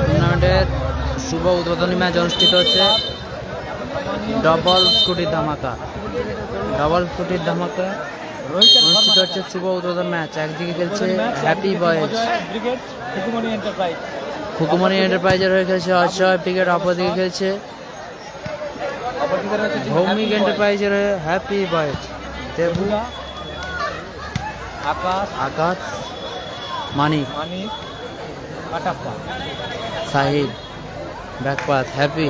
টুর্নামেন্টের শুভ উদ্বোধনী ম্যাচ অনুষ্ঠিত হচ্ছে। ডবল স্কুটির ধামাকা অনুষ্ঠিত হচ্ছে শুভ উদ্বোধন ম্যাচ। একদিকে খেলছে হ্যাপি বয়েজ খুকুমনি এন্টারপ্রাইজের হয়ে খেলছে অজয় ব্রিগেড, অপরদিকে খেলছে ভৌমিক এন্টারপ্রাইজের হয়ে হ্যাপি বয়েজ। দেবু, আকাশ, মানিক, সাহিল, ব্যাকপাস, হ্যাপি,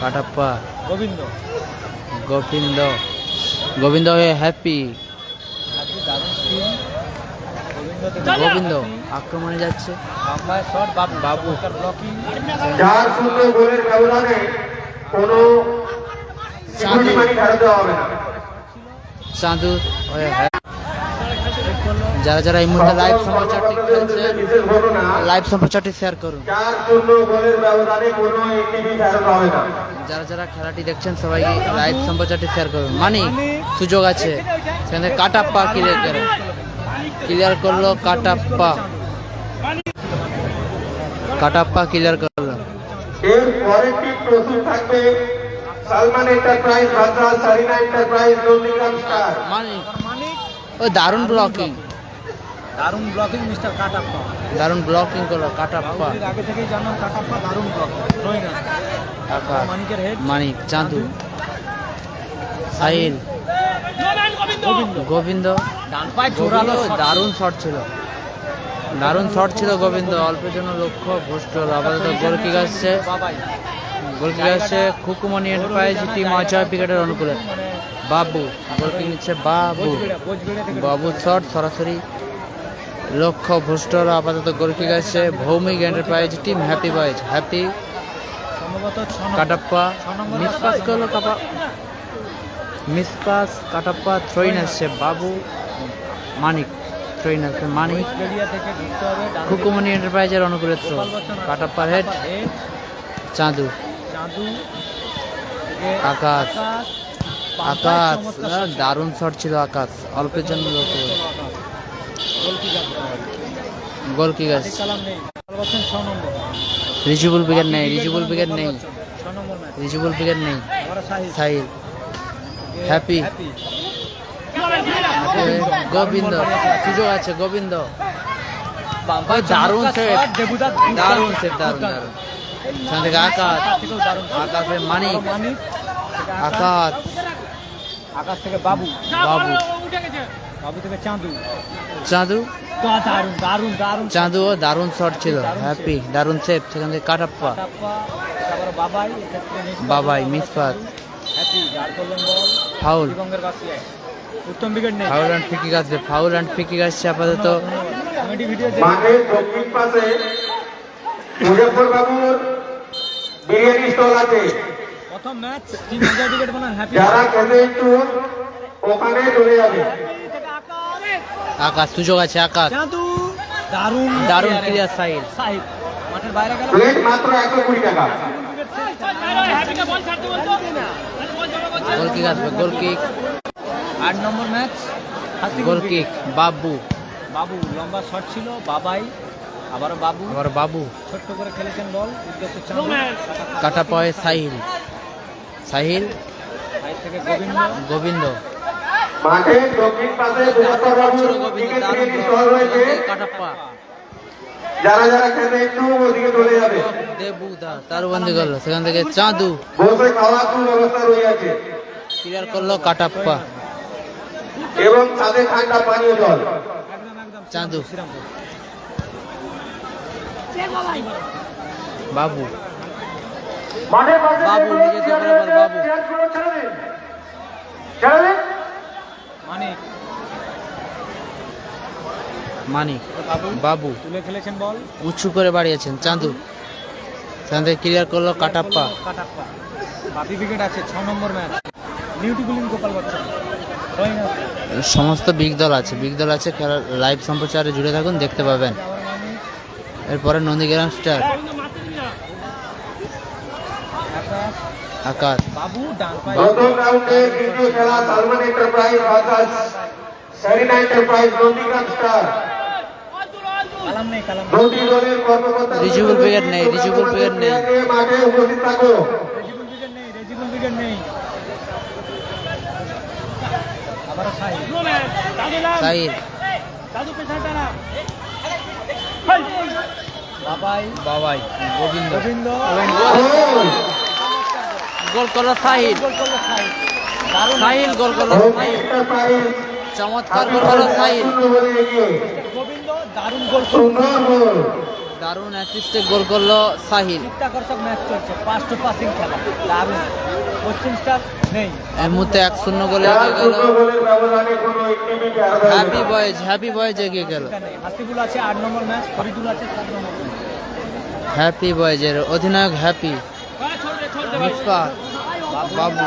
কাটাপ্পা, গোবিন্দ হয়ে হ্যাপি, গোবিন্দ আক্রমণে যাচ্ছে বাবু, চাঁদু হয়ে যারা যারা এই মুহূর্তে লাইভ সমাচারটি খেলছে লাইভ সমাচারটি শেয়ার করুন। যারা যারা খেলাটি দেখছেন সবাই লাইভ সমাচারটি শেয়ার করুন। মানি সুযোগ আছে, সেখানে কাটাপ্পা ক্লিয়ার করলো কাটাপ্পা ক্লিয়ার করলো। এর পরেরটি প্রস্তুত থাকবে Salman enterprise versus Sarina enterprise Nandigram star. Manik ও দারুণ ব্লকিং মিস্টার কাটাপ্পা, দারুণ ব্লকিং করলো কাটাপ্পা। আগে থেকেই জানলাম কাটাপ্পা দারুণ ব্লকিং। মানিক, চাঁদু, সাহিল, গোবিন্দ দারুণ শট ছিল গোবিন্দ, অল্পের জন্য লক্ষ্য ভ্রষ্ট হলো। আপাতত গোলকিক আসছে খুকুমনি এন্টারপ্রাইজ টিম অজয় ব্রিগেডের অনুকূলে। বাবু গোলকিক নিচ্ছে, বাবু শট সরাসরি লক্ষ্য ভ্রষ্ট হলো। আপাতত গোলকিক আসছে Bhowmik enterprise team happy boys. Happy, Kattappa mispass করলো, কাটাপ্পা থ্রোইন আসছে। বাবু, মানিক থ্রোইন আসছে, মানিক খুকুমনি এন্টারপ্রাইজের অনুকূলে থ্রো, কাটাপ্পার হেড, চাঁদু, আকাশ দারুণ শট ছিল আকাশ, অল্পের জন্য গোলকিক আসছে। রিজুবুল ব্রিগেড নেই, সাহিল, হ্যাপি, গোবিন্দ সুযোগ আছে, গোবিন্দ দারুণ সেভ সেখান থেকে আকাশে মানিক, আকাশ থেকে বাবু থেকে চাঁদু দারুণ শট ছিল। হ্যাপি দারুণ সেভ সেখান থেকে কাটাপ্পা, বাবাই মিসপাস, ফাউল অ্যান্ড ফ্রি কিক আসছে। আপাতত মাঠের দক্ষিণ পাশে মুজফ্ফর বাবুর বিরিয়ানি স্টল আছে। প্রথম ম্যাচ টিম অজয় ব্রিগেড বনাম হ্যাপি, যারা খেলে একটু ওখানে চলে যাবে। আকাশ সুযোগ আছে, আকাশ দারুণ ক্লিয়ার, সাহিল মাঠের বাইরে গেল, প্লেট মাত্র 120 টাকা। গোলকিক আসবে, গোলকিক 8 নম্বর ম্যাচ গোলকিক বাবু লম্বা শট ছিল, আবারও বাবু ছোট্ট করে খেলেছেন বল, কাটাপ্পা সাহিল থেকে গোবিন্দ মাঠের দক্ষিণ পাশে মুজফ্ফর বাবুর বিরিয়ানি স্টল রয়েছে। কাটাপ্পা যারা যারা খেলে একটু ওদিকে চলে যাবে। দেবু তার বন্দি করলো, সেখান থেকে চাঁদু বসে খাওয়ার ব্যবস্থা রয়েছে ক্লিয়ার করলো কাটাপ্পা, এবং সাথে ঠান্ডা পানীয় জল। চাঁদু, বাবু নিজে দখলে বল, মানিক বাবু তুলে খেলেছেন বল, উঁচু করে বাড়িয়েছেন চাঁদু, সেখান থেকে ক্লিয়ার করলো কাটাপ্পা। বাপি উইকেট আছে 6 নম্বর ম্যাচ নিউটি গুলিং গোপাল বচ্চন। সমস্ত বিগ দল আছে খেলার লাইভ সম্প্রচারে জুড়ে থাকুন, দেখতে পাবেন। এরপরে নন্দীগ্রাম স্টার, আকাশ প্রথম রাউন্ডে দ্বিতীয় খেলা Salman enterprise versus Sarina enterprise Nandigram star. Kalam নেই, কালাম নেই। দুটি দলের কর্মকর্তা রিজুবুল ব্রিগেড নেই, রিজুবুল ব্রিগেড নেই। মাঠে উপস্থিত থাকো। রেজিবুল ব্রিগেড নেই, রেজিবুল ব্রিগেড নেই। আবারও সাহিল। সাহিল বাবাই, বাবাই গোবিন্দ গোবিন্দ। গোল করলো সাহিল। গোল করলো সাহিল। দারুণ সাহিল গোল করলো ভৌমিক সাহিল। এন্টারপ্রাইজ চমৎকার গোল করলো সাহিল। গোবিন্দ দারুণ গোল করলো। সুন্দর গোল। দারুণ অ্যাসিস্টে গোল করলো সাহিল। চিত্তাকর্ষক ম্যাচ চলছে, পাস টু পাসিং খেলা, দারুণ। পশ্চিম স্টার নেই। এই মুহূর্তে 1-0 গোলে চার এগিয়ে গেল শূন্য গোলের ব্যবধানে কোনো একটি টিমই হারবে না। হ্যাপি বয়েজ এগিয়ে গেল। নেই। হাসিবুল আছে 8 নম্বর ম্যাচ, ফরিদুল আছে 7 নম্বর ম্যাচ। হ্যাপি বয়েজের অধিনায়ক হ্যাপি। মিসবাহ, বাবু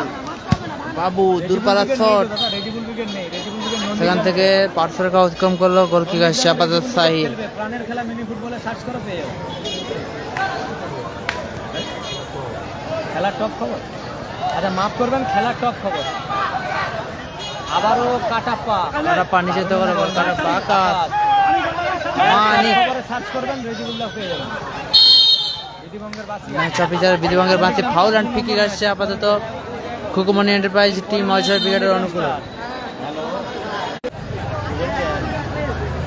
বাবু দূরপাল্লার শট, রেজিবুল ব্রিগেড নেই, রেজিবুল ব্রিগেড সেখান থেকে 500 টাকা অতিক্রম করলো গোলকিপার আপাতত সাহিল। প্রাণের খেলা মিনি ফুটবলে সার্চ করে পেয়ে যাবে। খেলার টপ খবর, আচ্ছা মাফ করবেন, খেলার টপ খবর। আবারও কাটাপ্পা, কাটাপ্পা নিচে তো গেল, কাটাপ্পা আকাশ মানিক। সার্চ করবেন, রেজিবুল্লাহ পেয়ে যাবেন। বিধিবঙ্গের বাসী ম্যাচ অফিসার বিধিভঙ্গের বাঁচে ফাউল অ্যান্ড ফ্রি কিক আসছে আপাতত খুকুমনি এন্টারপ্রাইজ টিম অজয় ব্রিগেডের অনুকূলে।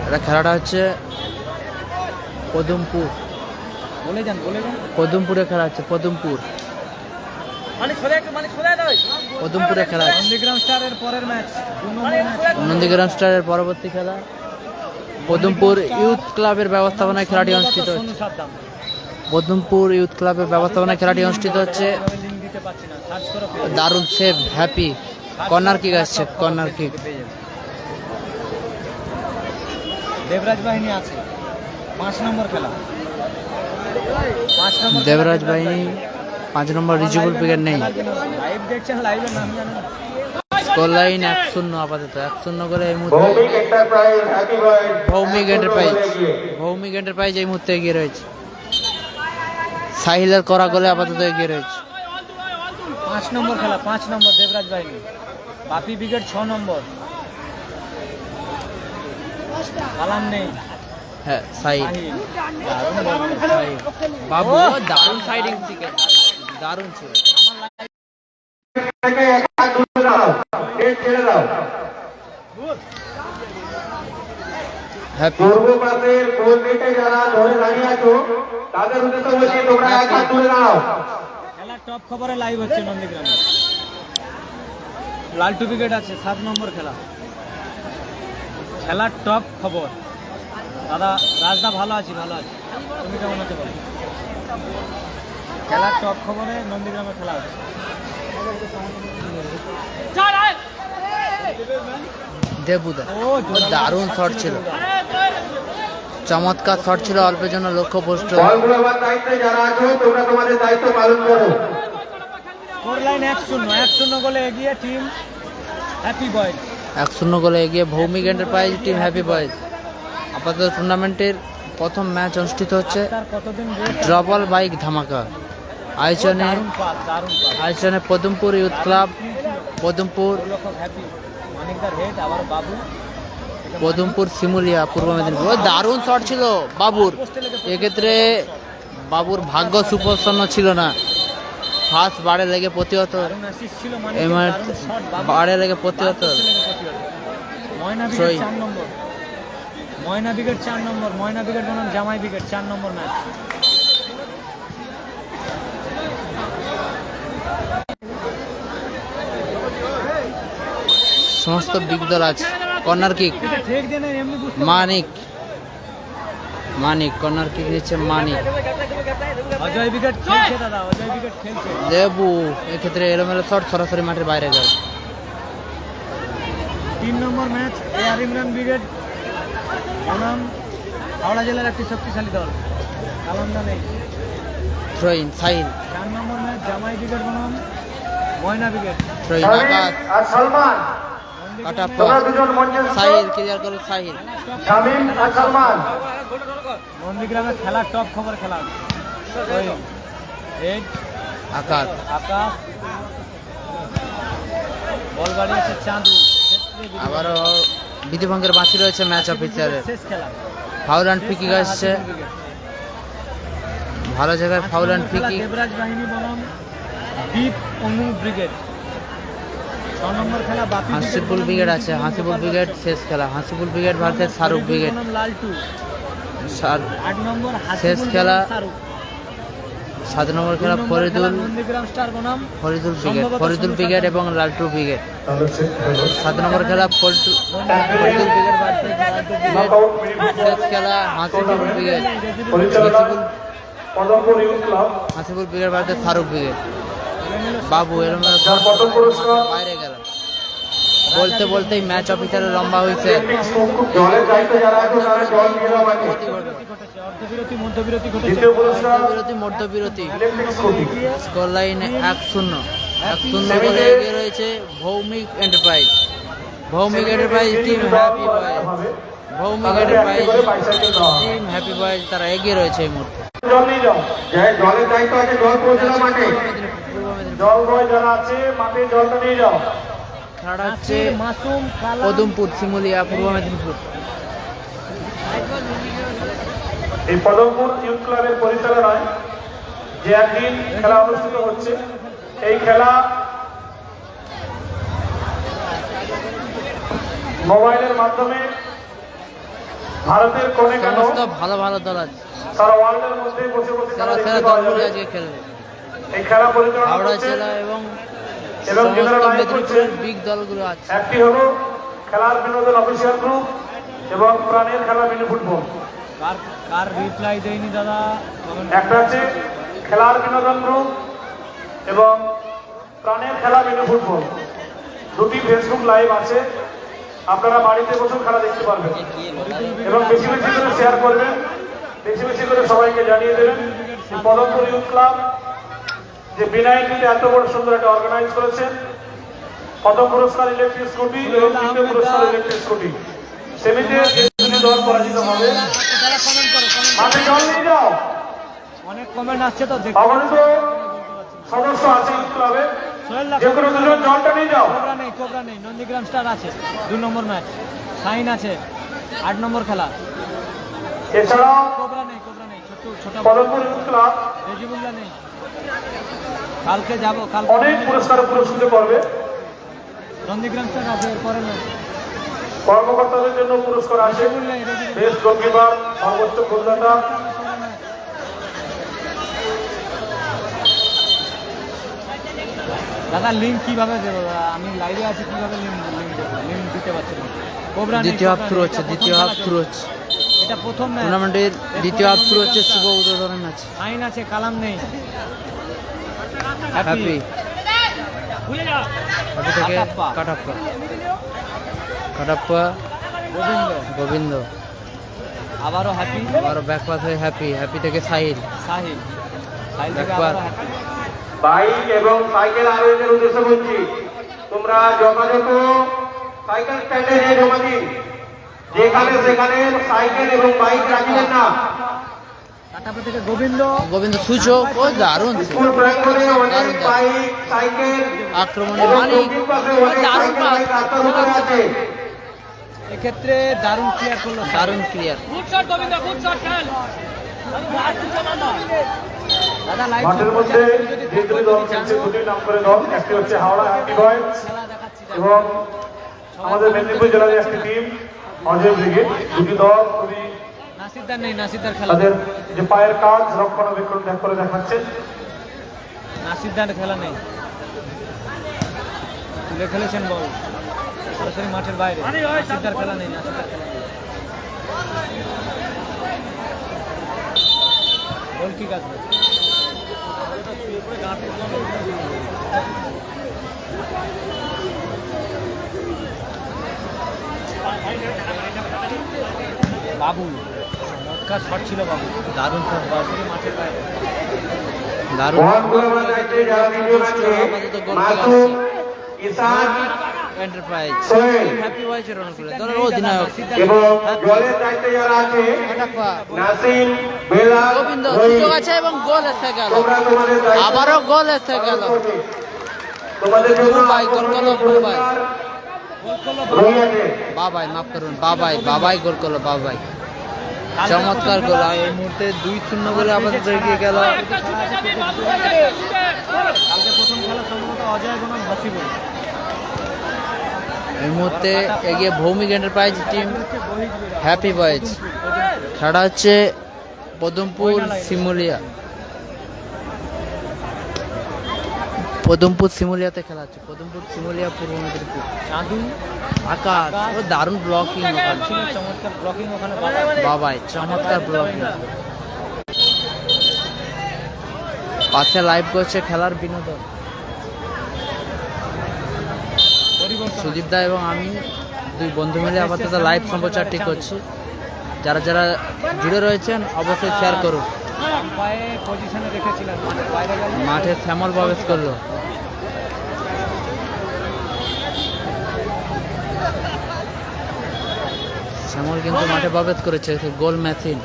এটা খেলাটা হচ্ছে পদমপুর, বলে যান, বলে যান। পদমপুরে খেলা হচ্ছে পদমপুরে খেলা হচ্ছে। নন্দীগ্রাম স্টারের পরের ম্যাচ, 2 নম্বর ম্যাচ। নন্দীগ্রাম স্টারের পরবর্তী খেলা পদমপুর ইউথ ক্লাবের ব্যবস্থাপনায় খেলাটি অনুষ্ঠিত হচ্ছে। সোনু সাদ্দাম। পদমপুর ইউথ ক্লাবের ব্যবস্থাপনায় খেলাটি অনুষ্ঠিত হচ্ছে। লিঙ্ক দিতে পারছি না, সার্চ করে পেয়ে যাবেন। দারুণ সেভ হ্যাপি, কর্নার কিক আসছে, কর্নার কিক। পেয়ে যাবেন। দেবরাজ বাহিনী আছে 5 নম্বর খেলা, 5 নম্বর দেবরাজ বাহিনী 5 নম্বর, রিজুবুল ব্রিগেড নেই। লাইভ দেখছেন, লাইভের নাম জানেন। স্কোর লাইন 1-0 আপাতত 1-0 করে এই মুহূর্তে Bhowmik enterprise happy boys. Bhowmik enterprise এই মুহূর্তে এগিয়ে রয়েছে। সাহিলের করা গোলে আপাতত এগিয়ে রয়েছে। 5 নম্বর খেলা, 5 নম্বর দেবরাজ বাহিনী। বাপি ব্রিগেড 6 নম্বর। কালাম নেই, হ্যাঁ সাহিল, সাহিল দারুণ বল। সাহিল বাবু দারুণ সাইডিং থেকে দারুণ ছিল। থেকে এক হাত দূরে দাও, নেট ছেড়ে দাও। হ্যাপি পূর্ব পাশের গোল নেটে যারা ধরে দাঁড়িয়ে আছো তাদের উদ্দেশ্যে বলছি তোমরা এক হাত দূরে দাঁড়াও। খেলার টপ খবরে লাইভ হচ্ছে নন্দীগ্রামে। লালটু ব্রিগেড আছে 7 নম্বর খেলা। খেলার টপ খবর। দাদা রাজদা ভালো আছি, ভালো আছি, তুমি কেমন আছো বলো? খেলার টপ খবরে নন্দীগ্রামে খেলা হচ্ছে। দেবুদা ও দারুণ শট ছিল, চমৎকার শট ছিল, অল্পের জন্য লক্ষ্য পোস্ট। বলগুলো আমার দায়িত্বে যারা আছো তোমরা তোমাদের দায়িত্ব পালন করো। স্কোর লাইন 1-0 গোলে এগিয়ে টিম হ্যাপি বয়েজ। 1-0 গোলে এগিয়ে Bhowmik enterprise team happy boys. আপাতত টুর্নামেন্টের প্রথম ম্যাচ অনুষ্ঠিত হচ্ছে তার কতদিন রেস্ট? ড্রবল বাইক ধামাকা আয়োজনে দারুণ পাস, দারুণ পাস। আয়োজনে পদমপুর ইউথ ক্লাব, পদমপুর গোলরক্ষক হ্যাপি, মানিকদার হেড, আবার বাবু। পদমপুর শিমুলিয়া পূর্ব মেদিনীপুর। ও, দারুণ শট ছিল বাবুর। এক্ষেত্রে বাবুর ভাগ্য সুপ্রসন্ন ছিল না। ফার্স্ট বারে লেগে প্রতিহত, দারুণ অ্যাসিস্ট ছিল এই মানিকদার, মানে দারুণ শট বাবু। বারে লেগে প্রতিহত। ময়না ছয়। ব্রিগেড 4 নম্বর, ময়না ব্রিগেড 4 নম্বর, ময়না ব্রিগেড বনাম জামাই ব্রিগেড 4 নম্বর ম্যাচ। সমস্ত বিগ দল আছে। কর্নার কিক এটা ঠিক দেন এমনি বুঝতে মানিক কর্নার কিক দিচ্ছে মানিক। অজয় ব্রিগেড খেলছে দাদা, অজয় ব্রিগেড খেলছে। লেবু এক্ষেত্রে এলোমেলো শট সরাসরি মাঠের বাইরে গেল। 3 নম্বর ম্যাচ এআর ইমরান ব্রিগেড বনাম হাওড়া জেলার একটি শক্তিশালী দল, কালান্দা নেই। থ্রোইন সাহিল, 4 নম্বর ম্যাচ জামাই ব্রিগেড বনাম ময়না ব্রিগেড। থ্রোইন শামিম আকাশ, আর সালমান, কাটাপ্পা, তোমরা দুজন মঞ্চে সাহিল ক্লিয়ার করলো সাহিল। শামিম আর সালমান। নন্দীগ্রামের খেলার টপ খবর খেলা হেড আকাশ, আকাশ, বল বাড়িয়েছে চাঁদু। আবারও বিধিভঙ্গের বাঁশি রয়েছে ম্যাচ অফিসারের। শেষ খেলা ফাউল অ্যান্ড ফ্রি কিক আসছে, ভালো জায়গায় foul and free kick. Debraj বাহিনী বনাম দীপ অনু ব্রিগেড। 6 নম্বর খেলা বাপি হাসিবুল ব্রিগেড আছে, হাসিবুল ব্রিগেড শেষ খেলা। Hasibul brigade versus Shahrukh brigade. বনাম লালটু। 8 নম্বর শেষ হাসিবুল খেলা। বনাম শাহরুখ। 7 নম্বর খেলা ফরিদুল নন্দীগ্রাম স্টার বনাম ফরিদুল ব্রিগেড এবং লালটু ব্রিগেড। 7 নম্বর খেলা ফরিদুল ব্রিগেড ভার্সেস লালটু ব্রিগেড। শেষ খেলা Hasibul brigade Padampur youth club Hasibul brigade versus Shahrukh brigade. বাবু এলোমেলো যার প্রথম পুরস্কার বাইরে গেল। বলতে বলতেই ম্যাচ অফিসারের লম্বা হয়েছে। জলের দায়িত্বে যারা আছে তারা জল দিয়ে দাও মাঠে। অর্ধবিরতি মধ্যবিরতি ঘটেছে। দ্বিতীয় পুরস্কার মধ্যবিরতি ইলেকট্রিক স্কুটি। স্কোর লাইনে 1-0 বলে এগিয়ে রয়েছে Bhowmik enterprise. Bhowmik enterprise team happy boys. Bhowmik enterprise team happy boys তারা এগিয়ে রয়েছে এই মুহূর্তে। জল নিয়ে যাও। জলের দায়িত্ব আছে, জল পৌঁছে দাও মাঠে। জল বয় যারা আছে মাঠে জলটা নিয়ে যাও। খেলাটা হচ্ছে মাসুম কালাম পদমপুর শিমুলিয়া পূর্ব মেদিনীপুর। এই পদমপুর ইউথ ক্লাবের পরিচালনায় যে একদিন খেলা অনুষ্ঠিত হচ্ছে, এই খেলা মোবাইলের মাধ্যমে ভারতের কোণে কেন সমস্ত ভালো ভালো দল আছে, সারা ওয়ার্ল্ডের মধ্যে বসে বসে খেলা সেরা দেখতে সেরা পাওয়া দলগুলো যাবে। আজকে খেলবে। এই খেলা পরিচালনা হাওড়া করছে জেলা এবং এবং সমস্ত যারা নায়ক মেদিনীপুরের করছে, বিগ দলগুলো আছে। একটি হলো খেলার বিনোদন অফিসিয়াল গ্রুপ এবং প্রাণের খেলা মিনি ফুটবল। কার রিপ্লাই দেয়নি দাদা? একটা আছে খেলার বিনোদন গ্রুপ এবং প্রাণের খেলা মিনি ফুটবল। দুটি ফেসবুক লাইভ আছে, আপনারা বাড়িতে বসে খেলা দেখতে পারবেন এবং বেশি বেশি করে শেয়ার করবেন, বেশি বেশি করে সবাইকে জানিয়ে দেবেন। পদমপুর ইউথ ক্লাব যে বিনায়কীতে এত বড় সুন্দর একটা অর্গানাইজ করেছেন। প্রথম পুরস্কার ইলেকট্রিক স্কুটি এবং দ্বিতীয় পুরস্কার ইলেকট্রিক স্কুটি। সেমিতে যে দুটি দল পরাজিত হবে। দাদা কমেন্ট করো, মাঠে জল নিয়ে যাও। অনেক কমেন্ট আসছে তো দেখো। অগণিত সদস্য আছে ইউথ ক্লাবে, সোহেল দা যে কোনো দুজন জলটা নিয়ে যাও। কোবরা নেই নন্দীগ্রাম স্টার আছে 2 নম্বর ম্যাচ। সাইন আছে 8 নম্বর খেলা। এছাড়াও কোবরা নেই ছোট পদমপুর ইউথ ক্লাব রেজিবুল্লাহ নেই। কালকে যাবো, অনেক পুরস্কারে পুরস্কৃত করবে। নন্দীগ্রাম স্টার আছে, এরপরে না কর্মকর্তাদের জন্য পুরস্কার আছে, বেস্ট গোলকিপার, সর্বোচ্চ গোলদাতা। দাদা লিঙ্ক কিভাবে দেবো? আমি লাইভে আছি, কিভাবে লিঙ্ক দিতে পারছি না। কোবরা নেই, দ্বিতীয় হাফ শুরু হচ্ছে, এটা দ্বিতীয় প্রথম হাফ খেলা শুরু চলছে। হচ্ছে। এটা প্রথম ম্যাচ। টুর্নামেন্টের দ্বিতীয় হাফ শুরু হচ্ছে। শুভ উদ্বোধনের ম্যাচ। সাইন আছে, কালাম নেই। হ্যাপি হ্যাপি থেকে কাটাপ্পা। কাটাপ্পা গোবিন্দ আবারও হ্যাপি, আবার ব্যাকপাস হয়ে হ্যাপি থেকে সাহিল সাহিল থেকে ব্যাকপাস। আবারও হ্যাপি। বাইক এবং সাইকেল আরোহীদের উদ্দেশ্যে বলছি, তোমরা যথাযথ সাইকেল স্ট্যান্ডে নিয়ে জমা দিন। যেখানে সেখানে সাইকেল এবং বাইক রাখবেন না। কাটাপা থেকে গোবিন্দ সুযোগ ও দারুণ স্কুল প্রাঙ্গণে অনেক বাইক, সাইকেল আক্রমণে এবং মালিক দক্ষিণ পাশে অনেক দারুণ সাইকেল বাইক রাস্তার উপরে আছে। এক্ষেত্রে দারুণ ক্লিয়ার করলো, দারুণ ক্লিয়ার। দাদা লাইভ মাঠের মধ্যে যে দুটি দল খেলছে, দুটি নাম করে দল। একটি হচ্ছে হাওড়া হ্যাপি বয়েজ খেলা দেখাচ্ছি। এবং আমাদের মেদিনীপুর জেলার একটি টিম অজয় ব্রিগেড। দুটি দল খুবই নাসিরদার নেই, নাসিরদার খেলা তাদের যে পায়ের কাজ রক্ষণাবেক্ষণ করে দেখাচ্ছে। নাসিরদার খেলা নেই, তুলে খেলেছেন বল সরাসরি মাঠের বাইরে। নাসিরদার খেলা নেই, নাসিরদার খেলা নেই। গোল কিক আছে। বাবু মটকা শট ছিল, বাবু দারুণ শট, সরাসরি মাঠের বাইরে। দারুণ বল গোলমাল দায়িত্বে যারা দ্বিতীয় ম্যাচে মাসুম, ইসান, এন্টারপ্রাইজ সোহেল হ্যাপি বয়েজের অনুকূলে দলের অধিনায়ক এবং জলের দায়িত্বে যারা আছে কাটাপ্পা নাসিম, বেলাল, গোবিন্দ রহিম। সুযোগ আছে এবং গোল এসে গেল। তোমরা তোমাদের দায়িত্ব আবারও গোল এসে গেল। তোমাদের জন্য মুম্বাই, কলকাতা, মুম্বাই। বাবাই, মাফ করুন, বাবাই গোল করলো, বাবাই। চমৎকার গোল। আর এই মুহূর্তে 2-0 গোলে আপাতত এগিয়ে গেল। কালকে প্রথম খেলা সম্ভবত অজয় বনাম হাসিবুল। এই মুহূর্তে এগিয়ে Bhowmik enterprise team happy boys. খেলা হচ্ছে পদমপুর শিমুলিয়া। পদমপুর শিমুলিয়াতে খেলা হচ্ছে। পদমপুর শিমুলিয়া, পূর্ব মেদিনীপুর। চাঁদু আকাশ, ও দারুণ ব্লকিং ওখানে। ছিল, চমৎকার ব্লকিং ওখানে। বাবাই, চমৎকার ব্লকিং। পাশে লাইভ করছে খেলার বিনোদন। সুদীপ দা এবং আমি দুই বন্ধু মিলে আপাতত লাইভ সম্প্রচারটি করছি। যারা যারা জুড়ে রয়েছেন অবশ্যই শেয়ার করুন। পায়ে পজিশনে রেখেছিলেন, মানে বাইরে গেল। মাঠে শ্যামল প্রবেশ করলো। শ্যামল কিন্তু মাঠে প্রবেশ করেছে। গোল মেশিন,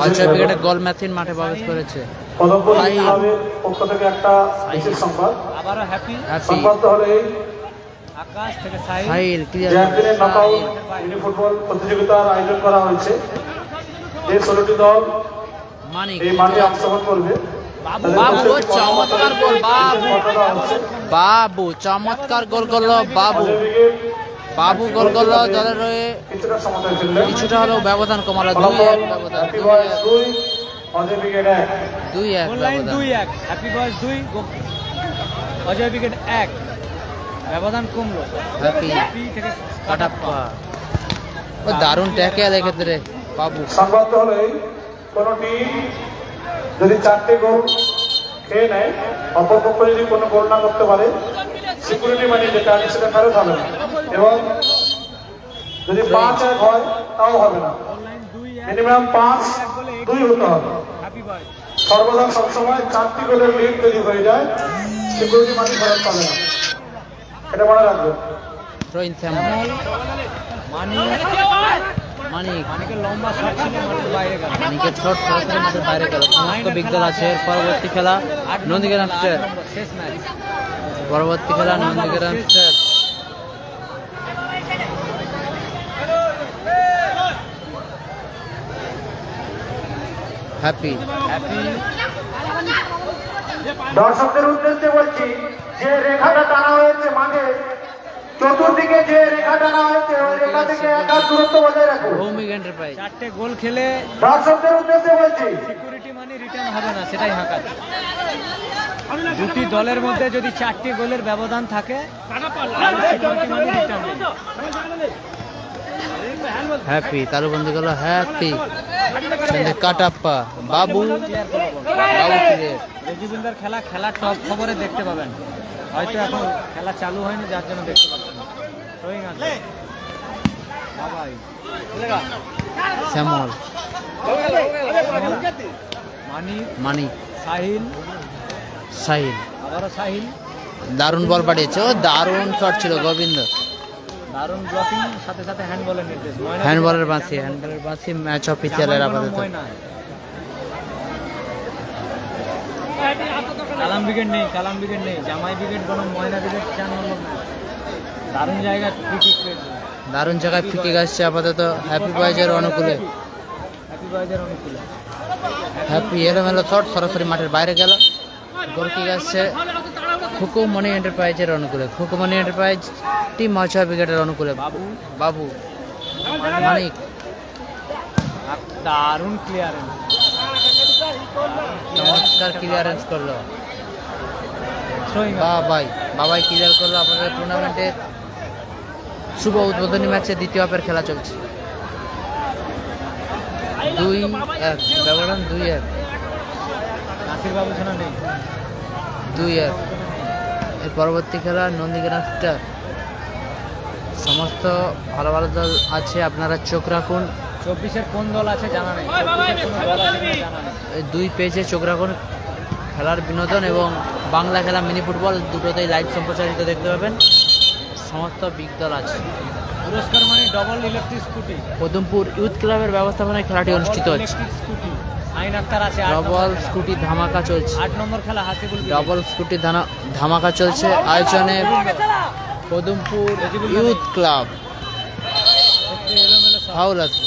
অজয় ব্রিগেডের গোল মেশিন মাঠে প্রবেশ করেছে। পদমপুর ক্লাবের পক্ষ থেকে একটা বিশেষ সংবাদ। আবারও হ্যাপি হ্যাপি সংবাদটা হলো এই আকাশ থেকে সাহিল। সাহিল যে ক্লিয়ার। একদিনের নকআউট মিনি ফুটবল প্রতিযোগিতার আয়োজন করা হয়েছে। যে 16টি দল মানিক, এই মাঠে অংশগ্রহণ করবে। বাবু চমৎকার গোল। বাবু চমৎকার গোল করলো। বাবু গোল করলো। দলের হয়ে কিছুটা সমতায় খেললেন। কিছুটা হলেও ব্যবধান কমালো। 2-1 ব্যবধান। Happy boys 2, Ajay brigade 1। 2-1 goal line ব্যবধান। 2-1, হ্যাপি বয়েজ 2, অজয় ব্রিগেড 1। ব্যবধান কমলো। হ্যাপি হ্যাপি থেকে কাটাপ্পা, ও দারুণ ট্যাকেল এক্ষেত্রে বাবু। সংবাদটা হলো এই, কোনো টিম যদি 4টে গোল খেয়ে নেয়, অপরপক্ষ যদি কোনো গোল না করতে পারে, সিকিউরিটি মানি যেটা আছে সেটা ফেরত হবে না। এবং যদি 5-1 হয় তাও হবে না, গোল লাইন 2-1, মিনিমাম 5-2 হতে হবে। Happy boys. সর্বদা সবসময় 4টি গোলের লিড যদি হয়ে যায়, সিকিউরিটি মানি ফেরত পাবে না, এটা মনে রাখবেন। রোহিন শ্যামল, মানিক, মানিকের লম্বা শট ছিল, মাঠের বাইরে গেল। মানিকের শট সরাসরি মাঠের বাইরে গেল। সমস্ত বিজ্ঞান আছে। এর পরবর্তী খেলা নন্দীগ্রাম স্টার। শেষ ম্যাচ। পরবর্তী খেলা নন্দীগ্রাম স্টার। হ্যাপি দর্শকদের উদ্দেশ্যে বলছি, যে রেখাটা টানা হয়েছে মাঠে চতুর্দিকে, যে রেখা টানা হয়েছে ওই রেখা থেকে 1 হাত দূরত্ব বজায় রাখুন। ভৌমিক এন্টারপ্রাইজ। 4টে গোল খেলে দর্শকদের উদ্দেশ্যে বলছি, সিকিউরিটি মানি রিটার্ন হবে না, সেটাই হাঁকাত। দুটি দলের মধ্যে যদি 4টি গোলের ব্যবধান থাকে, তাহলে সিকিউরিটি মানি রিটার্ন হবে। হ্যাপি তারও বন্ধু গেল। হ্যাপি কাটাপ্পা, বাবু ক্লিয়ার। রেজিবিন্দার খেলা টপ খবরে দেখতে পাবেন। হয়তো এখন খেলা চালু হয়নি, যার জন্য দেখতে পাচ্ছেন না। রোহিং আছে, বাবাই, শ্যামল, মানিক, সাহিল। আবারও সাহিল। দারুণ বল পাঠিয়েছে। ও দারুণ শট ছিল গোবিন্দ। দারুণ ব্লকিং, সাথে সাথে হ্যান্ডবলের নির্দেশ। হ্যান্ডবলের বাঁশি ম্যাচ অফিসিয়ালের আপাতত। কালাম ব্রিগেড নেই, জামাই ব্রিগেড বরং ময়না ব্রিগেড 4 নম্বর ম্যাচ। দারুণ জায়গা ফ্রি কিক পেয়েছে। দারুণ জায়গায় ফিকে গেছে আপাতত হ্যাপি বয়েজের অনুকূলে। হ্যাপি বয়েজের অনুকূলে। হ্যাপি এলোমেলো শট সরাসরি মাঠের বাইরে গেল। গোল কিক আসছে খুকুমনি এন্টারপ্রাইজের অনুকূলে। খুকুমনি এন্টারপ্রাইজ টিম মাছুয়া ব্রিগেডের অনুকূলে। বাবু, মানিক, দারুণ ক্লিয়ারেন্স, চমৎকার ক্লিয়ারেন্স করলো। বাবাই ক্লিয়ার করলো। আপনাদের টুর্নামেন্টের শুভ উদ্বোধনী ম্যাচে দ্বিতীয় হাফের খেলা চলছে। 2-1 ব্যবধান। 2-1 নাসির বাবু শোনা নেই। 2-1 এর পরবর্তী খেলা নন্দীগ্রাম স্টার। সমস্ত ভালো ভালো দল আছে, আপনারা চোখ রাখুন। 24-এর কোন দল আছে জানা নেই, 24-এর কোন দল আছে কিনা জানা নেই। এই 2 পেজে চোখ রাখুন। খেলার বিনোদন এবং বাংলা খেলা মিনি ফুটবল দুটোতেই লাইভ সম্প্রচারিত দেখতে পাবেন। সমস্ত বিগ দল আছে। পুরস্কার মানে double electric scooty. Padampur youth ক্লাবের ব্যবস্থাপনায় খেলাটি অনুষ্ঠিত হচ্ছে। ইলেকট্রিক স্কুটি আইন আক্তার আছে। ডবল স্কুটি ধামাকা চলছে। 8 নম্বর খেলা হাসিবুল। ডবল স্কুটি ধামাকা চলছে। আয়োজনে পদমপুর ইউথ ক্লাব ক্ষেত্রে এলোমেলো সব। ফাউল আছে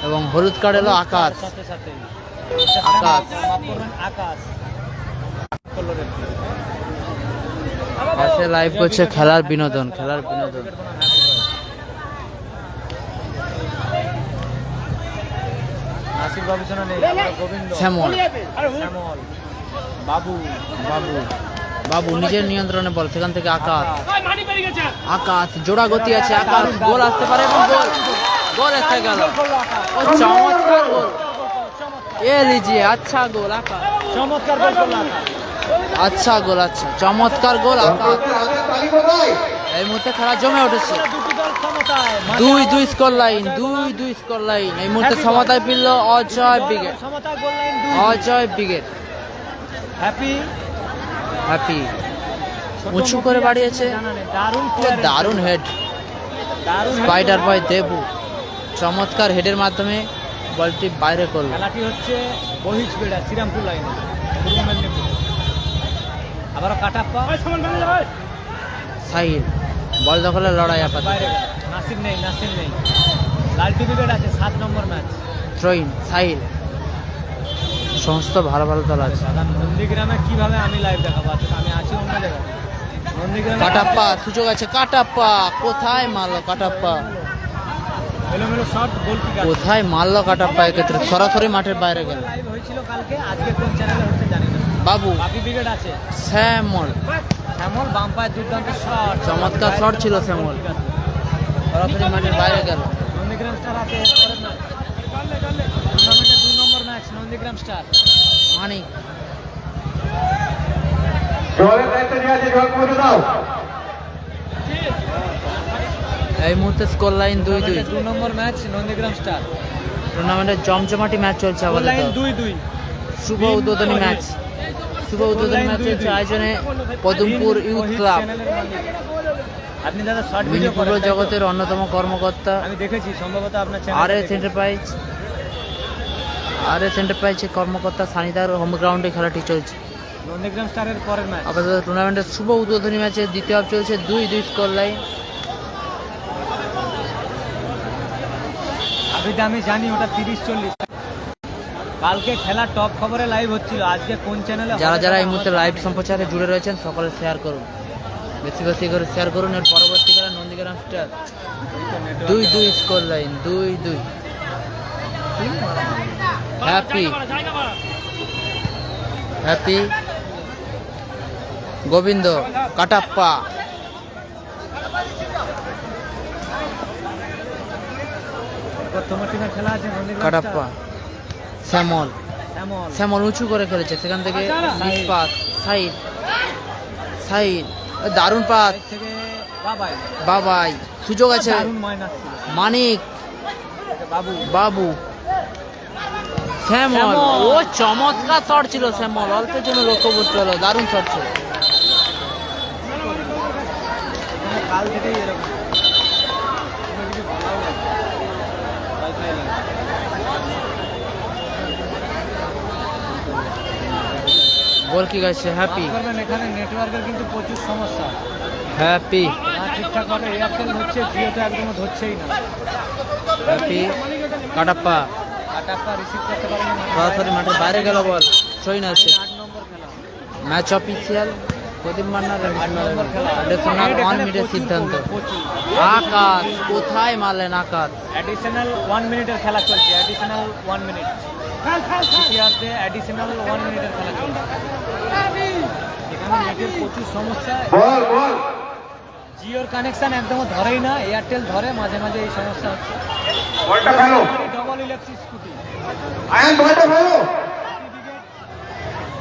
এবং হলুদ কার্ড এলো আকাশ। সাথে সাথে আকাশ। মাফ করবেন, আকাশ করলো রেফারি। পাশে লাইভ করছে খেলার বিনোদন, খেলার বিনোদন। নাসির বাবু শোনা নেই, গোবিন্দ, শ্যামল, শ্যামল, বাবু, বাবু, বাবু নিজের নিয়ন্ত্রণে বল, সেখান থেকে আকাশ, আকাশ জোড়া গতি আছে, আকাশ গোল আসতে পারে এবং গোল, গোল এসে গেল। ও চমৎকার গোল, এ লিজিয়ে আচ্ছা গোল আকাশ, চমৎকার গোল করলো আকাশ। আচ্ছা গোল, আচ্ছা চমৎকার গোল আকাশ। এই মুহূর্তে খেলা জমে উঠেছে, দুটি দল সমতায়, 2-2 স্কোর লাইন, 2-2 স্কোর লাইন। এই মুহূর্তে সমতায় ফিরল অজয় ব্রিগেড, সমতায় goal line 2। Ajay brigade happy happy উঁচু করে বাড়িয়েছে, দারুণ ও দারুণ হেড, দারুণ স্পাইডার বয় দেবু চমৎকার হেডের মাধ্যমে বলটি বাইরে করল। খেলাটি হচ্ছে বহিষ্বেড়া শ্রীরামপুর লাইনে, পূর্ব মেদিনীপুর। আবারও কাটাপ্পা সাহিল বল দখলের লড়াই আপাতত, বাইরে গেল। নাসির নেই, নাসির নেই। লালটি ব্রিগেড আছে 7 নম্বর ম্যাচ। থ্রোইন সাহিল, সমস্ত ভালো ভালো দল আছে। দাদা নন্দীগ্রামে কিভাবে আমি লাইভ দেখাবো? আজকে আমি আছি অন্য জায়গায়। নন্দীগ্রামে কাটাপ্পা সুযোগ আছে, কাটাপ্পা কোথায় মারলো কাটাপ্পা, এলোমেলো শট, গোল কিক আছে। কোথায় মারলো কাটাপ্পা, এক্ষেত্রে সরাসরি মাঠের বাইরে গেল। লাইভ হয়েছিল কালকে, আজকে কোন চ্যানেলে হচ্ছে জানি না। বাবু, বাপি ব্রিগেড আছে, শ্যামল শ্যামল বাম পায়ের দুর্দান্ত শট, চমৎকার শট ছিল শ্যামল, সরাসরি মাঠের বাইরে গেল। নন্দীগ্রাম স্টার আছে এরপরের ম্যাচ। টুর্নামেন্টের 2 নম্বর ম্যাচ নন্দীগ্রাম স্টার। মানিক জলের দায়িত্ব নিয়ে আছে, জল পৌঁছে দাও। এই মুহূর্তে স্কোর লাইন 2-2। 2 নম্বর ম্যাচ নন্দীগ্রাম স্টার, টুর্নামেন্টের জমজমাটি ম্যাচ চলছে গোল লাইন আপাতত। 2-2। শুভ উদ্বোধনী ম্যাচ, শুভ উদ্বোধনী ম্যাচ হচ্ছে আয়োজনে পদমপুর ইউথ ক্লাব, আপনি দাদা শর্ট ভিডিও মিনিপুর করেন তাই তো? জগতের অন্যতম কর্মকর্তা আমি দেখেছি সম্ভবত আপনার RS এন্টারপ্রাইজ, RS এন্টারপ্রাইজের কর্মকর্তা সানিদার হোম গ্রাউন্ডে খেলাটি চলছে নন্দীগ্রাম স্টারের পরের ম্যাচ। আপাতত। টুর্নামেন্টের শুভ উদ্বোধনী ম্যাচের দ্বিতীয় হাফ চলছে, 2-2 স্কোর লাইন। আমি জানি ওটা 30-40। কালকে খেলা টপ খবরে লাইভ হচ্ছিল, আজকে কোন চ্যানেলে যারা যারা এই মুহূর্তে লাইভ সম্প্রচারে জুড়ে রয়েছেন সকলে শেয়ার করুন, বেশি বেশি করে শেয়ার করুন। এর পরবর্তীকালে Nandigram star 2-2 score line, 2-2। Happy happy Gobinda, Kattappa তোমার টিমের খেলা আছে নন্দীগ্রাম কাটাপ্পা, শ্যামল, শ্যামল, শ্যামল উঁচু করে খেলেছে, সেখান থেকে মিস পাস, সাইড সাইড, দারুণ পাস, সাইড থেকে বাবাই, বাবাই সুযোগ আছে, দারুণ মাইনাস ছিল। মানিক, বাবু, বাবু, শ্যামল, শ্যামল। ও চমৎকার শট ছিল শ্যামল, অল্পের জন্য লক্ষ্যবস্তু হলো, দারুণ শট ছিল। এখানে কাল থেকেই এরকম কোনো কিছু ভালো লাগে। ওয়াইফাই লাগে। গোল কি গেছে হ্যাপি, মাফ করবেন, এখানে নেটওয়ার্কের কিন্তু প্রচুর সমস্যা। হ্যাপি না ঠিকঠাক ভাবে এয়ারটেল হচ্ছে, জিও তো একদমও ধরছেই না। হ্যাপি, কাটাপ্পা কাটাপ্পা রিসিভ করতে পারেনি, সরাসরি মাঠের বাইরে গেল বল, সইন আছে। 8 নম্বর খেলা। ম্যাচ অফিসিয়াল প্রদীপ মান্নার 8 নম্বর খেলা। অ্যাডিশনাল এখানে 1 মিনিটের প্রচুর সিদ্ধান্ত। গোল, প্রচুর। আকাশ কোথায় মারলেন আকাশ, অ্যাডিশনাল 1 মিনিটের খেলা চলছে, অ্যাডিশনাল 1 মিনিট। দ্বিতীয়ার্ধে অ্যাডিশনাল 1 মিনিটের খেলা চলছে। এখানে নেটের প্রচুর সমস্যা। বল বল জিওর কানেকশন একদমও ধরেই না, এয়ারটেল ধরে, মাঝে মাঝে এই সমস্যা হচ্ছে। বলটা ফেলো, ডবল ইলেকট্রিক স্কুটি। আয়ান বলটা ফেলো।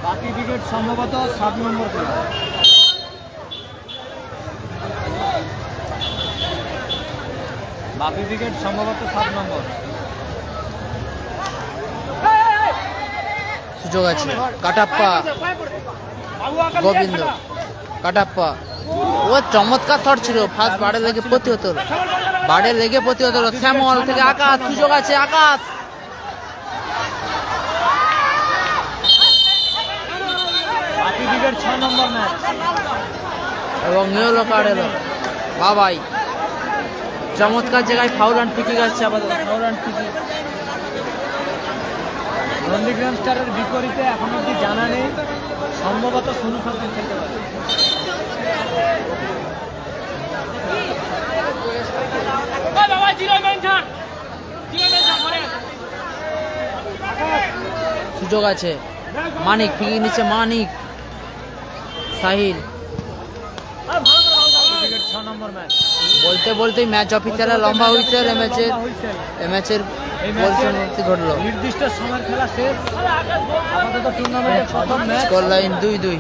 বাকি ব্রিগেড সম্ভবত 7 নম্বর খেলা। বাপি ব্রিগেড সম্ভবত 7 নম্বর। সুযোগ আছে, কাটাপ্পা, গোবিন্দ, কাটাপ্পা, ও চমৎকার শট ছিল, ফার্স্ট বাড়ে লেগে প্রতিহত হলো, বাড়ে লেগে প্রতিহত হলো। শ্যামল থেকে আকাশ, সুযোগ আছে আকাশ, বাপি ব্রিগেড 6 নম্বর ম্যাচ। এবং ইয়েলো কার্ড এলো বাবাই। চমৎকার জায়গায় ফাউল অ্যান্ড পিকিং আসছে আপাতত, ফাউল অ্যান্ড পিকিং। নন্দীগ্রাম স্টারের বিপরীতে এখন অব্দি জানা নেই, সম্ভবত সোনু সরকার খেলতে পারে। সুযোগ আছে, মানিক পিকিং নিচ্ছে, মানিক সাহিল। ক্রিকেট 6 নম্বর ম্যাচ। বলতে বলতেই ম্যাচ অফিসাররা লম্বা হুইসেল, এ ম্যাচের পরিসমাপ্তি ঘটলো। নির্দিষ্ট সময়ের খেলা শেষ। আপাতত টুর্নামেন্টের প্রথম match. Score line 2-2।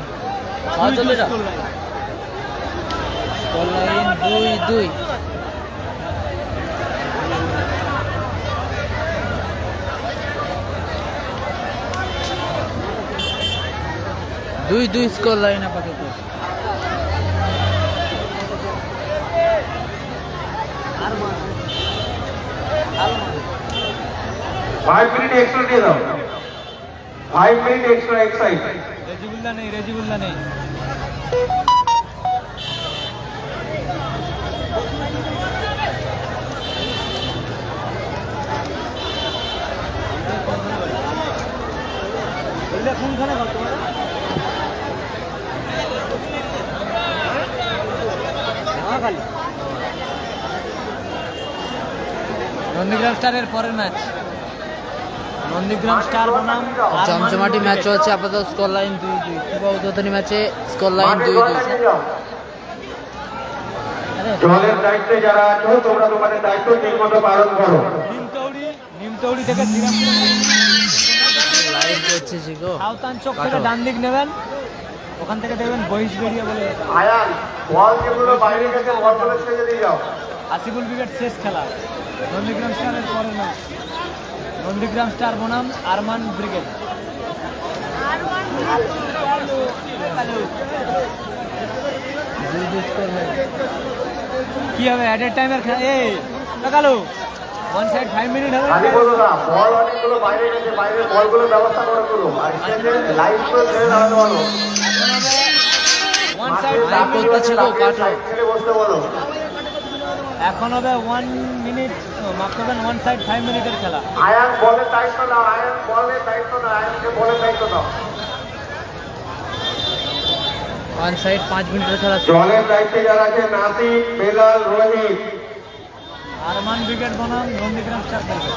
Score line 2-2। 2-2 score line আপাতত। 5 মিনিট এক্সট্রা দিয়ে দাও, 5 মিনিট এক্সট্রা এক সাইড। রেজিবুল্লাহ নেই, রেজিবুল্লাহ নেই। কোনখানে গল্প করে? নন্দীগ্রাম স্টারের পরের ম্যাচ, নন্দীগ্রাম স্টার বনাম জমজমাটি ম্যাচ হচ্ছে আপাতত। Score line 2-2। কিংবা উদ্বোধনী ম্যাচে স্কোর লাইন 2-2। জলের দায়িত্বে যারা আছো তোমরা তোমাদের দায়িত্ব ঠিকমতো পালন করো। নিমতৌড়ি থেকে শ্রীরামপুর লাইভ করছে জিগো। সাউতাঞ্চক থেকে ডান দিক নেবেন, ওখান থেকে দেখবেন বহিষ্বেরিয়া বলে। আয়ান বল যেগুলো বাইরে গেছে বলগুলো ছেড়ে দিয়ে যাও। আসিফুল ব্রিগেড শেষ খেলা, নন্দীগ্রাম স্টারের পরের ম্যাচ। নন্দীগ্রাম স্টার বনাম আরমান ব্রিগেড। কি হবে অ্যাট এ টাইমের খেলা? এই কালো ওয়ান সাইড 5 মিনিট হবে। খালি বলো না, বল অনেকগুলো বাইরে গেছে, বাইরে বলগুলোর ব্যবস্থা করে করো। আর স্টেজে লাইভ করে ছেড়ে দাঁড়াতে বলো। ওয়ান সাইড ছেড়ে বসতে বলো। এখন হবে 1 মিনিট, মাফ করবেন 1 সাইড 5 মিনিটের খেলা। আয়ান বলের দায়িত্ব নাও, আয়ান বলের দায়িত্ব নাও, আয়ানকে বলের দায়িত্ব দাও। ওয়ান সাইড 5 মিনিটের খেলা। জলের দায়িত্বে যারা আছে নাসিম, বেলাল, রোহিত। আরমান ব্রিগেড বনাম নন্দীগ্রাম স্টার খেলবে।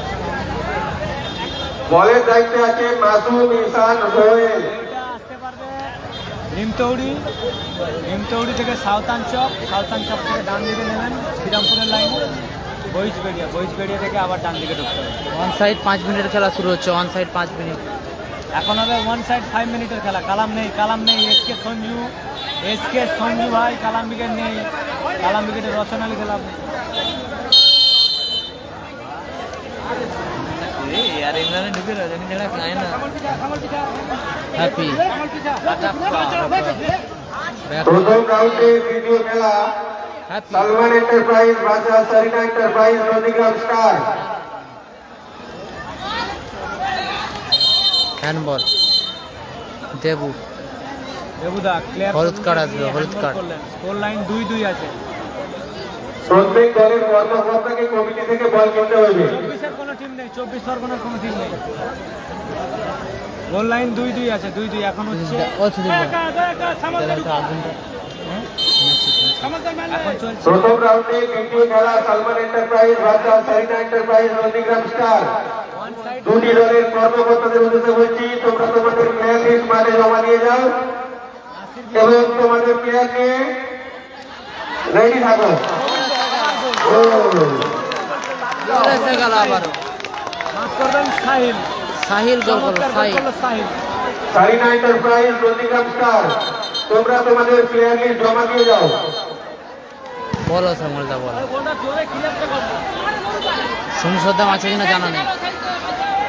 বলের দায়িত্বে আছে মাসুম, ইসান, সোহেল। এটা আসতে পারবে নিমতৌড়ি থেকে সাউতাঞ্চক থেকে ডান দিকে নেবেন শ্রীরামপুরের লাইনে বহিষ্বেরিয়া থেকে আবার ডান দিকে ঢুকতে হবে। ওয়ান সাইড 5 মিনিটের খেলা শুরু হচ্ছে। One side 5 minute. এখন হবে 1 সাইড 5 মিনিটের খেলা। কালাম নেই। এসকে সঞ্জু ভাই, কালাম ব্রিগেড নেই। কালাম ব্রিগেডের রচনা আলী খেলা। यार इन्होंने ढुके रह जाने जरा खाए ना হ্যাপি প্রথম রাউন্ডে দ্বিতীয় খেলা happy Salman enterprise versus Sarina enterprise Nandigram star. Handball দেবুদা ক্লিয়ার হলুদ কার্ড আসবে, হলুদ কার্ড। স্কোর লাইন 2-2 আছে। প্রত্যেক দলের কর্মকর্তাকে কমিটি থেকে বল কিনতে হবে। 24-এর কোনো টিম নেই, 24 পরগনার কোনো টিম নেই। গোল লাইন 2-2 আছে, 2-2 এখন হচ্ছে। ও সুদীপ ভাই এটা আগুনটা এখন চলছে প্রথম রাউন্ডে দ্বিতীয় খেলা Salman enterprise versus Sarina enterprise Nandigram star. 1 side. দুটি দলের কর্মকর্তাদের উদ্দেশ্যে বলছি তোমরা তোমাদের প্লেয়ার লিস্ট মাঠে জমা দিয়ে যাও এবং তোমাদের প্লেয়ার নিয়ে রেডি থাকো। এসে গেল আবারও। মাফ করবেন সাহিল গোল করলো। সাহিল সারিনা এন্টারপ্রাইজ নন্দীগ্রাম স্টার তোমরা তোমাদের প্লেয়ার লিস্ট জমা দিয়ে যাও। বলো শ্যামলদা বলো। সংসদাম আছে কিনা জানা নেই।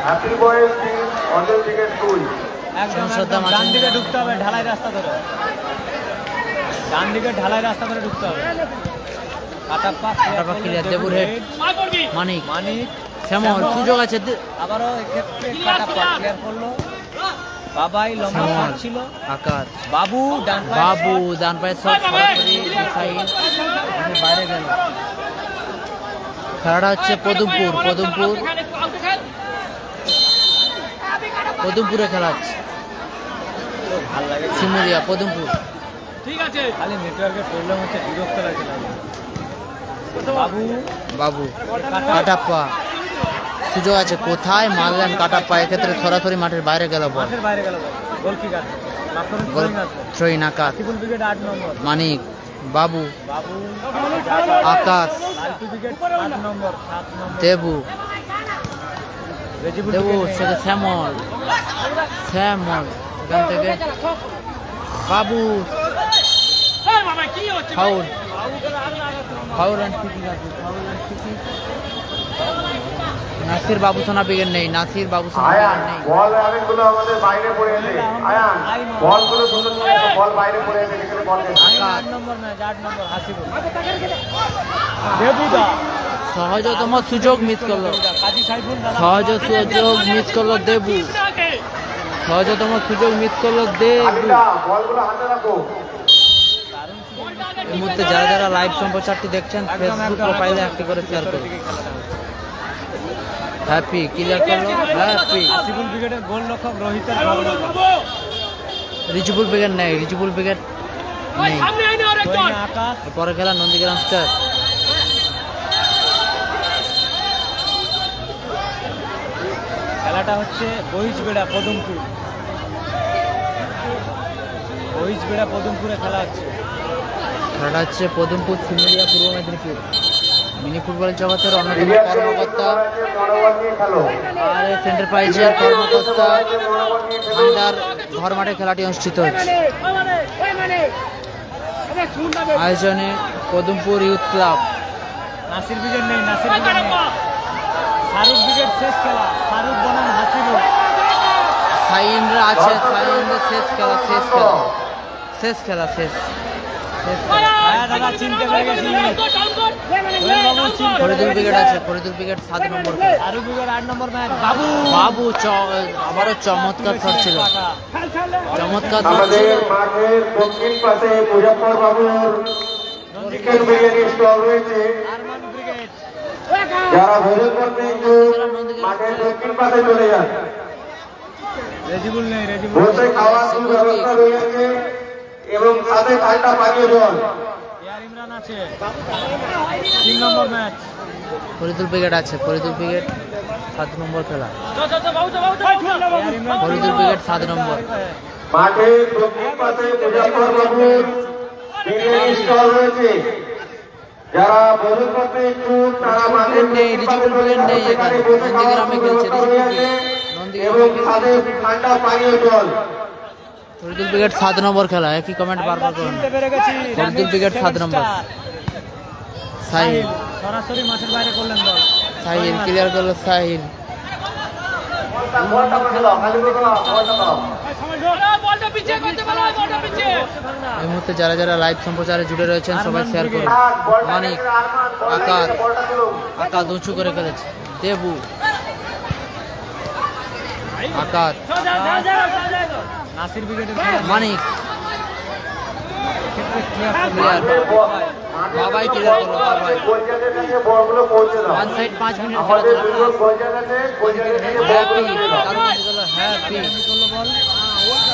হ্যাপি বয়েজ টিম অঞ্চল থেকে 2। একদম সংসদাম আছে। ডান দিকে ঢুকতে হবে, ঢালাই রাস্তা ধরে। ডান দিকে ঢালাই রাস্তা ধরে ঢুকতে হবে। কাটাপ্পা ক্লিয়ার, দেবুর হেড, মানিক, মানিক শ্যামল সুযোগ আছে। আবারও এক্ষেত্রে কাটাপ্পা ক্লিয়ার করলো। বাবাই লম্বা শ্যামল, শট ছিল, আকাশ, বাবু ডান পায়ে বাবু ডান পায়ের শট সরাসরি সাইড বাইরে গেল। খেলাটা হচ্ছে পদমপুরে খেলা হচ্ছে। ভালো লাগে। সিমুলিয়া পদমপুর। খালি নেটওয়ার্কের প্রবলেম হচ্ছে, বিরক্ত লাগছে। বাবু বাবু কাটাপ্পা, সুযোগ আছে, কোথায় মারলেন কাটাপ্পা, এক্ষেত্রে সরাসরি মাঠের বাইরে গেল বল। মাঠের বাইরে গেল, গোল কিক আছে, থ্রোইন আকাশ, সিপুল উইকেট 8 নম্বর, মানিক, বাবু, বাবু আকাশ, লালটু উইকেট 8 নম্বর, 7 নম্বর দেবু, রেজিবুল দেবু উইকেট সেটা শ্যামল, শ্যামল এখান থেকে বাবু, ফাউল, ফাউল অ্যান্ড ফ্রি আছে, foul and free. Nasir Babusona brigade নেই, নাসির বাবুসোনা আয়ান ব্রিগেড নেই। বল অনেকগুলো আমাদের বাইরে পড়ে আছে। আয়ান বলগুলো সুন্দর করে বল বাইরে পড়ে আছে, এখানে বল নেই। 8 নম্বর ম্যাচ, 8 নম্বর হাসিবুল, দেবুদা সহজতম সুযোগ মিস করলো, কাজী সাইফুল দাদা, সহজ সুযোগ মিস করলো দেবু, সহজতম সুযোগ মিস করলো দেবু। আলিদা বলগুলো হাতে রাখো। এই মুহূর্তে যারা যারা লাইভ সম্প্রচারটি দেখছেন ফেসবুক প্রোফাইলে একটি করে শেয়ার করুন। হ্যাপি ক্লিয়ার করলো, হ্যাপি। হাসিবুল ব্রিগেডের গোল রক্ষক রোহিতের খবর, রিজবুল ব্রিগেড নেই, রিজবুল ব্রিগেড নেই। দৈনা আকাশ, পরে খেলা নন্দীগ্রাম স্টার। খেলাটা হচ্ছে বহিষবেড়া পদমপুর, বহিষবেড়া পদমপুরে খেলা হচ্ছে। খেলাটা হচ্ছে পদমপুর সিমুলিয়া পূর্ব মেদিনীপুর। মিনি ফুটবল জগতের অন্যতম কর্মকর্তা মনোবল নিয়ে খেলো। আর সেন্টার পাইজের কর্মকর্তা ঠান্ডার ঘর মাঠে খেলাটি অনুষ্ঠিত হচ্ছে। আয়োজনে Padampur youth club. Nasir brigade নেই, নাসির ব্রিগেড নেই, শাহরুখ ব্রিগেড শেষ খেলা, শাহরুখ বনাম হাসিবুল, সাইনরা আছে, সাইনরা শেষ খেলা, শেষ খেলা, শেষ খেলা, শেষ শেষ খেলা। হ্যাঁ দাদা চিনতে পেরে গেছি, বাবু চিনতে পেরে ফরিদুল গেছি। ব্রিগেড আছে, ফরিদুল ব্রিগেড 7 নম্বর খেলা। শাহরুখ ব্রিগেড 8 নম্বর ম্যাচ, বাবু বাবু আবারও চমৎকার শট ছিল, চমৎকার শট আমাদের ছিল। মাঠের দক্ষিণ পাশে মুজফ্ফর বাবুর চিকেন বিরিয়ানি স্টল রয়েছে। আরমান ব্রিগেড, যারা ভোজন করতে ইচ্ছুক মাঠের দক্ষিণ পাশে চলে যান। রেজিবুল নেই, রেজিবুল বসে খাওয়ার সুব্যবস্থা রয়েছে এবং সাথে ঠান্ডা পানীয় জল। এয়ার ইমরান আছে, 3 নম্বর ম্যাচ, ফরিদুল ব্রিগেড আছে, ফরিদুল ব্রিগেড 7 নম্বর খেলা। এয়ার ইমরান ফরিদুল ব্রিগেড 7 নম্বর। মাঠের দক্ষিণ পাশে মুজফ্ফর বাবুর বিরিয়ানি স্টল রয়েছে। যারা ভোজন করতে ইচ্ছুক তারা মাঠের নেই, দক্ষিণ রিজবুল পাশে ব্রিগেড নেই এখানে, বসে খাওয়ার নন্দীগ্রামে খেলছে, সুব্যবস্থা রিজবুল রয়েছে নন্দীগ্রামে এবং খেলছে। সাথে ঠান্ডা পানীয় জল। ফরিদুল ব্রিগেড 7 নম্বর খেলা, একই কমেন্ট বারবার করুন। চিনতে পেরে গেছি, ফরিদুল ব্রিগেড 7 নম্বর। সাহিল, সরাসরি মাঠের বাইরে করলেন বল, সাহিল ক্লিয়ার করলো, সাহিল। বলটা করে দাও, খালি করে দাও, বলটা দাও। এই মুহূর্তে যারা যারা লাইভ সম্প্রচারে জুড়ে রয়েছেন সবাই শেয়ার করুন। বলটা মানিক, রেখে আরমান, বল আকাশ, রেখে বলটা তুলুন। আকাশ উঁচু করে ফেলেছে, দেবু, আকাশ, নাসির ব্রিগেডের মানিক ক্লিয়ার, বাবাই ক্লিয়ার করলো, বাবাই। গোলজাদের কাছে বলগুলো পৌঁছে দাও। ওয়ান সাইড 5 মিনিট খেলা আমাদের চলছে। দুজন গোলজাদ আছে, গোলজাদের কাছে হ্যাপি, বলগুলো দিয়ে দাও। হ্যাপি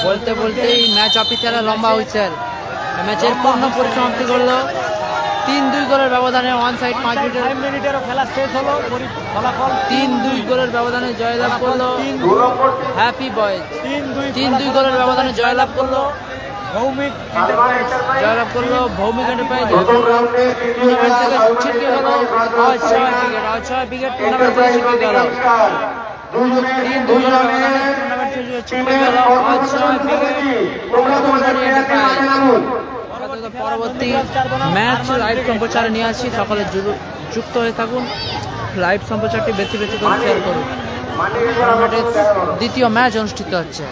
বলতে বলতেই ম্যাচ অফিসিয়ালে লম্বা হয়েছে। ম্যাচের পূর্ণ পরিসমাপ্তি করলো 3-2 গোলের ব্যবধানে, ওয়ান সাইড 5 মিনিটের 5 মিনিটেরও খেলা শেষ হলো, ফলাফল 3-2 গোলের ব্যবধানে জয়লাভ করলো 2 নম্বর টিম হ্যাপি বয়েজ। 3-2 3-2 গোলের ব্যবধানে জয়লাভ করলো, ভৌমিক আরমান এন্টারপ্রাইজ জয়লাভ করলো ভৌমিক এন্টারপ্রাইজ। প্রথম রাউন্ডে তৃতীয় টুর্নামেন্ট ম্যাচ থেকে ছিটকে গেল Ajay brigade, Ajay brigade tournament থেকে ছিটকে গেল। দুজনে টুর্নামেন্ট থেকে ছিটকে গেল অজয় ব্রিগেড। পরবর্তী ম্যাচ লাইভ সম্প্রচারে নিয়ে আসছি, সকলে যুক্ত হয়ে থাকুন। লাইভ সম্প্রচারটি বেশি বেশি করে শেয়ার করুন। টুর্নামেন্টের দ্বিতীয় ম্যাচ অনুষ্ঠিত হচ্ছে।